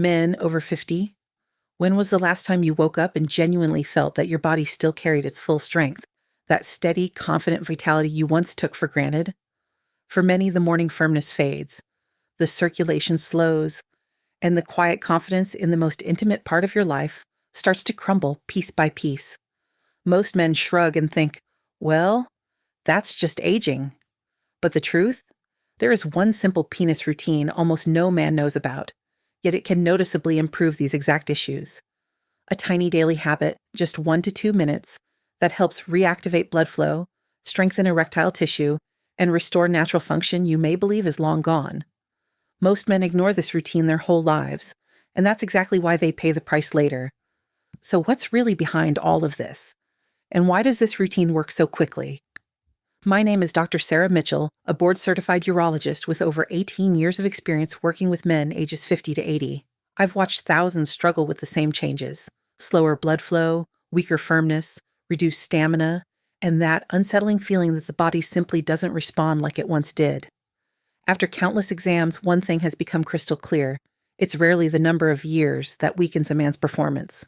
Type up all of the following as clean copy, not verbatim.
Men over 50, when was the last time you woke up and genuinely felt that your body still carried its full strength, that steady, confident vitality you once took for granted? For many, the morning firmness fades, the circulation slows, and the quiet confidence in the most intimate part of your life starts to crumble piece by piece. Most men shrug and think, well, that's just aging. But the truth? There is one simple penis routine almost no man knows about, yet it can noticeably improve these exact issues. A tiny daily habit, just 1 to 2 minutes, that helps reactivate blood flow, strengthen erectile tissue, and restore natural function you may believe is long gone. Most men ignore this routine their whole lives, and that's exactly why they pay the price later. So what's really behind all of this? And why does this routine work so quickly? My name is Dr. Sarah Mitchell, a board-certified urologist with over 18 years of experience working with men ages 50 to 80. I've watched thousands struggle with the same changes: slower blood flow, weaker firmness, reduced stamina, and that unsettling feeling that the body simply doesn't respond like it once did. After countless exams, one thing has become crystal clear. It's rarely the number of years that weakens a man's performance.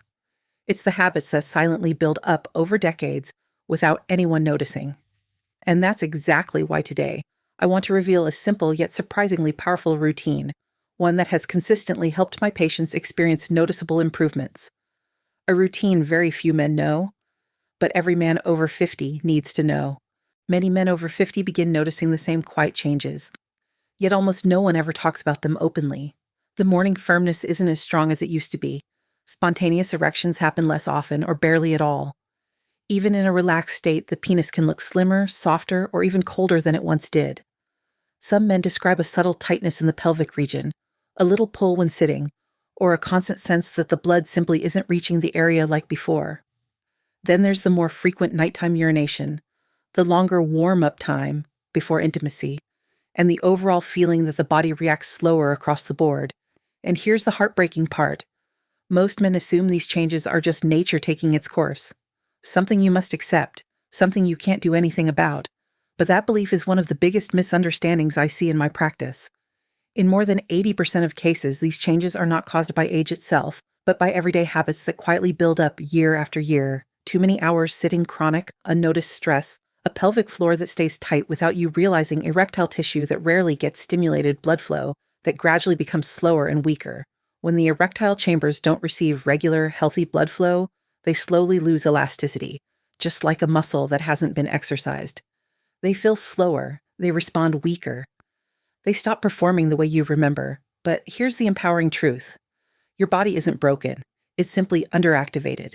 It's the habits that silently build up over decades without anyone noticing. And that's exactly why today I want to reveal a simple yet surprisingly powerful routine, one that has consistently helped my patients experience noticeable improvements. A routine very few men know, but every man over 50 needs to know. Many men over 50 begin noticing the same quiet changes, yet almost no one ever talks about them openly. The morning firmness isn't as strong as it used to be. Spontaneous erections happen less often or barely at all. Even in a relaxed state, the penis can look slimmer, softer, or even colder than it once did. Some men describe a subtle tightness in the pelvic region, a little pull when sitting, or a constant sense that the blood simply isn't reaching the area like before. Then there's the more frequent nighttime urination, the longer warm-up time before intimacy, and the overall feeling that the body reacts slower across the board. And here's the heartbreaking part. Most men assume these changes are just nature taking its course. Something you must accept, something you can't do anything about. But that belief is one of the biggest misunderstandings I see in my practice. In more than 80% of cases, these changes are not caused by age itself, but by everyday habits that quietly build up year after year. Too many hours sitting, chronic, unnoticed stress, a pelvic floor that stays tight without you realizing, erectile tissue that rarely gets stimulated blood flow that gradually becomes slower and weaker. When the erectile chambers don't receive regular, healthy blood flow, they slowly lose elasticity, just like a muscle that hasn't been exercised. They feel slower, they respond weaker. They stop performing the way you remember. But here's the empowering truth. Your body isn't broken, it's simply underactivated.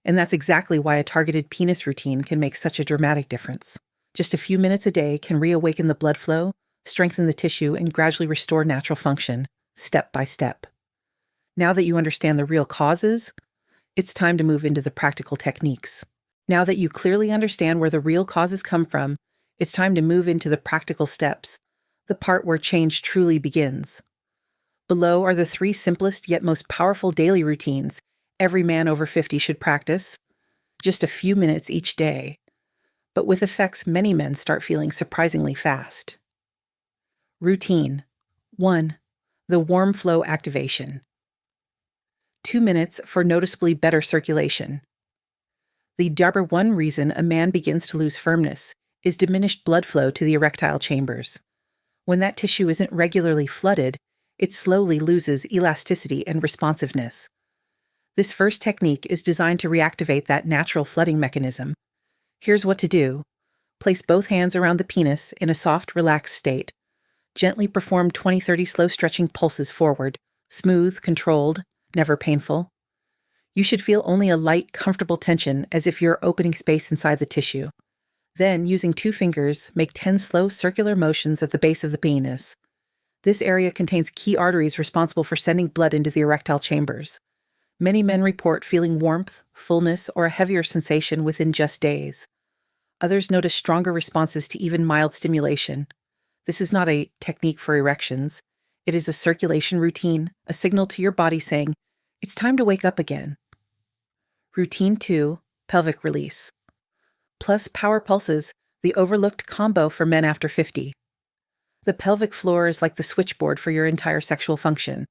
And that's exactly why a targeted penis routine can make such a dramatic difference. Just a few minutes a day can reawaken the blood flow, strengthen the tissue, and gradually restore natural function, step by step. Now that you understand the real causes, it's time to move into the practical techniques. Now that you clearly understand where the real causes come from, it's time to move into the practical steps, the part where change truly begins. Below are the 3 simplest yet most powerful daily routines every man over 50 should practice, just a few minutes each day, but with effects many men start feeling surprisingly fast. Routine 1. The warm flow activation. 2 minutes for noticeably better circulation. The number one reason a man begins to lose firmness is diminished blood flow to the erectile chambers. When that tissue isn't regularly flooded, it slowly loses elasticity and responsiveness. This first technique is designed to reactivate that natural flooding mechanism. Here's what to do. Place both hands around the penis in a soft, relaxed state. Gently perform 20-30 slow stretching pulses forward, smooth, controlled, never painful. You should feel only a light, comfortable tension as if you're opening space inside the tissue. Then, using 2 fingers, make 10 slow circular motions at the base of the penis. This area contains key arteries responsible for sending blood into the erectile chambers. Many men report feeling warmth, fullness, or a heavier sensation within just days. Others notice stronger responses to even mild stimulation. This is not a technique for erections. It is a circulation routine, a signal to your body saying, it's time to wake up again. Routine 2, pelvic release. Plus power pulses, the overlooked combo for men after 50. The pelvic floor is like the switchboard for your entire sexual function.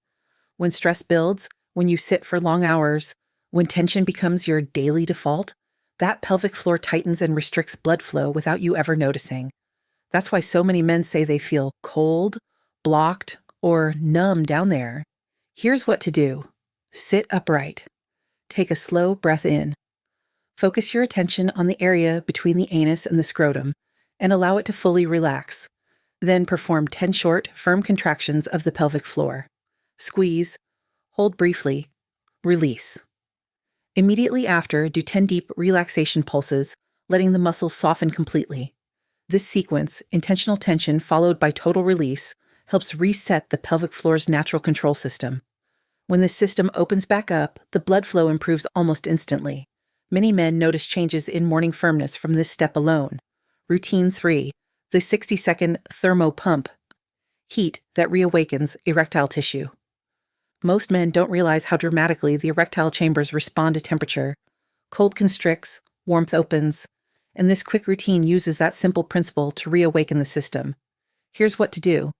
When stress builds, when you sit for long hours, when tension becomes your daily default, that pelvic floor tightens and restricts blood flow without you ever noticing. That's why so many men say they feel cold, blocked, or numb down there. Here's what to do. Sit upright. Take a slow breath in. Focus your attention on the area between the anus and the scrotum and allow it to fully relax. Then perform 10 short, firm contractions of the pelvic floor. Squeeze, hold briefly, release. Immediately after, do 10 deep relaxation pulses, letting the muscles soften completely. This sequence, intentional tension followed by total release, helps reset the pelvic floor's natural control system. When this system opens back up, the blood flow improves almost instantly. Many men notice changes in morning firmness from this step alone. Routine 3, the 60-second thermo pump. Heat that reawakens erectile tissue. Most men don't realize how dramatically the erectile chambers respond to temperature. Cold constricts, warmth opens, and this quick routine uses that simple principle to reawaken the system. Here's what to do.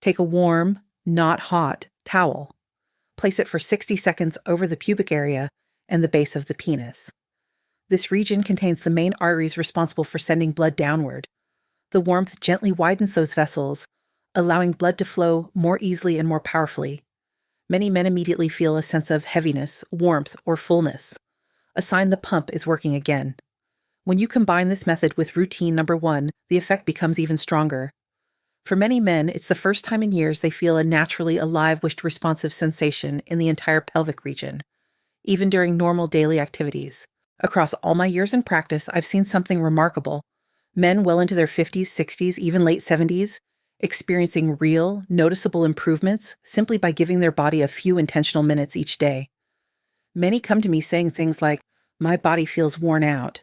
Take a warm, not hot, towel. Place it for 60 seconds over the pubic area and the base of the penis. This region contains the main arteries responsible for sending blood downward. The warmth gently widens those vessels, allowing blood to flow more easily and more powerfully. Many men immediately feel a sense of heaviness, warmth, or fullness, a sign the pump is working again. When you combine this method with routine number 1, the effect becomes even stronger. For many men, it's the first time in years they feel a naturally alive, responsive sensation in the entire pelvic region, even during normal daily activities. Across all my years in practice, I've seen something remarkable. Men well into their 50s, 60s, even late 70s, experiencing real, noticeable improvements simply by giving their body a few intentional minutes each day. Many come to me saying things like, "My body feels worn out.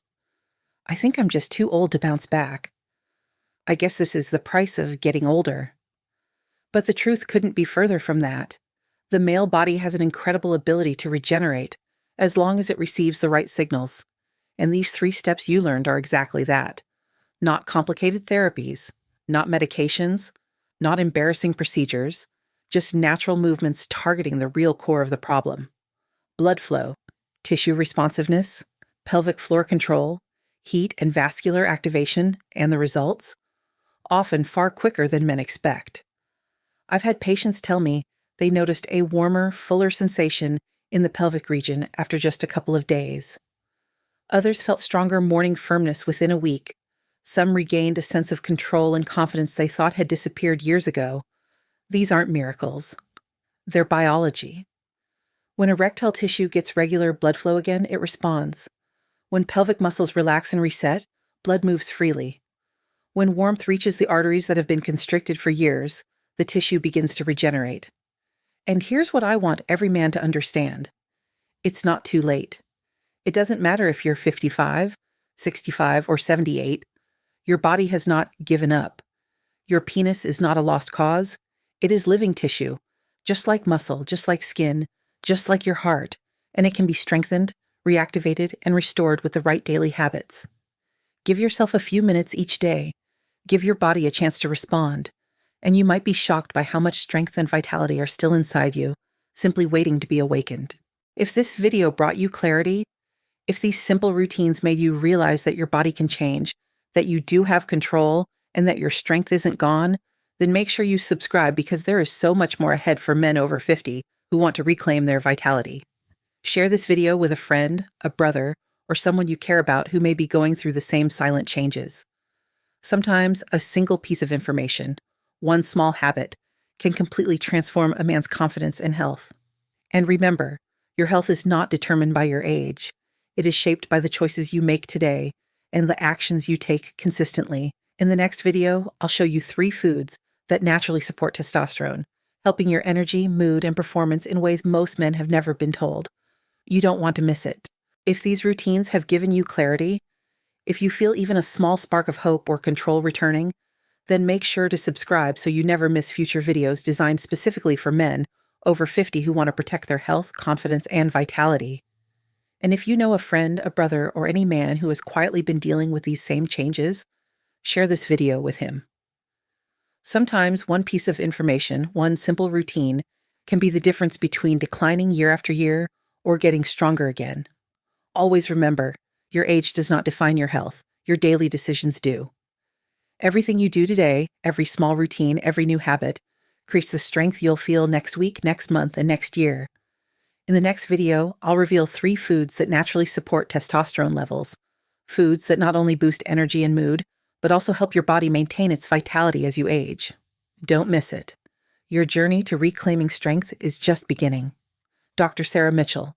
I think I'm just too old to bounce back. I guess this is the price of getting older." But the truth couldn't be further from that. The male body has an incredible ability to regenerate, as long as it receives the right signals. And these 3 steps you learned are exactly that. Not complicated therapies, not medications, not embarrassing procedures, just natural movements targeting the real core of the problem. Blood flow, tissue responsiveness, pelvic floor control, heat and vascular activation, and the results? Often far quicker than men expect. I've had patients tell me they noticed a warmer, fuller sensation in the pelvic region after just a couple of days. Others felt stronger morning firmness within a week. Some regained a sense of control and confidence they thought had disappeared years ago. These aren't miracles. They're biology. When erectile tissue gets regular blood flow again, it responds. When pelvic muscles relax and reset, blood moves freely. When warmth reaches the arteries that have been constricted for years, the tissue begins to regenerate. And here's what I want every man to understand. It's not too late. It doesn't matter if you're 55, 65, or 78. Your body has not given up. Your penis is not a lost cause. It is living tissue, just like muscle, just like skin, just like your heart, and it can be strengthened, reactivated, and restored with the right daily habits. Give yourself a few minutes each day. Give your body a chance to respond, and you might be shocked by how much strength and vitality are still inside you, simply waiting to be awakened. If this video brought you clarity, if these simple routines made you realize that your body can change, that you do have control, and that your strength isn't gone, then make sure you subscribe because there is so much more ahead for men over 50 who want to reclaim their vitality. Share this video with a friend, a brother, or someone you care about who may be going through the same silent changes. Sometimes a single piece of information, one small habit, can completely transform a man's confidence and health. And remember, your health is not determined by your age. It is shaped by the choices you make today and the actions you take consistently. In the next video, I'll show you 3 foods that naturally support testosterone, helping your energy, mood, and performance in ways most men have never been told. You don't want to miss it. If these routines have given you clarity, if you feel even a small spark of hope or control returning, then make sure to subscribe so you never miss future videos designed specifically for men over 50 who want to protect their health, confidence, and vitality. And if you know a friend, a brother, or any man who has quietly been dealing with these same changes, share this video with him. Sometimes one piece of information, one simple routine, can be the difference between declining year after year or getting stronger again. Always remember, your age does not define your health. Your daily decisions do. Everything you do today, every small routine, every new habit, creates the strength you'll feel next week, next month, and next year. In the next video, I'll reveal 3 foods that naturally support testosterone levels. Foods that not only boost energy and mood, but also help your body maintain its vitality as you age. Don't miss it. Your journey to reclaiming strength is just beginning. Dr. Sarah Mitchell,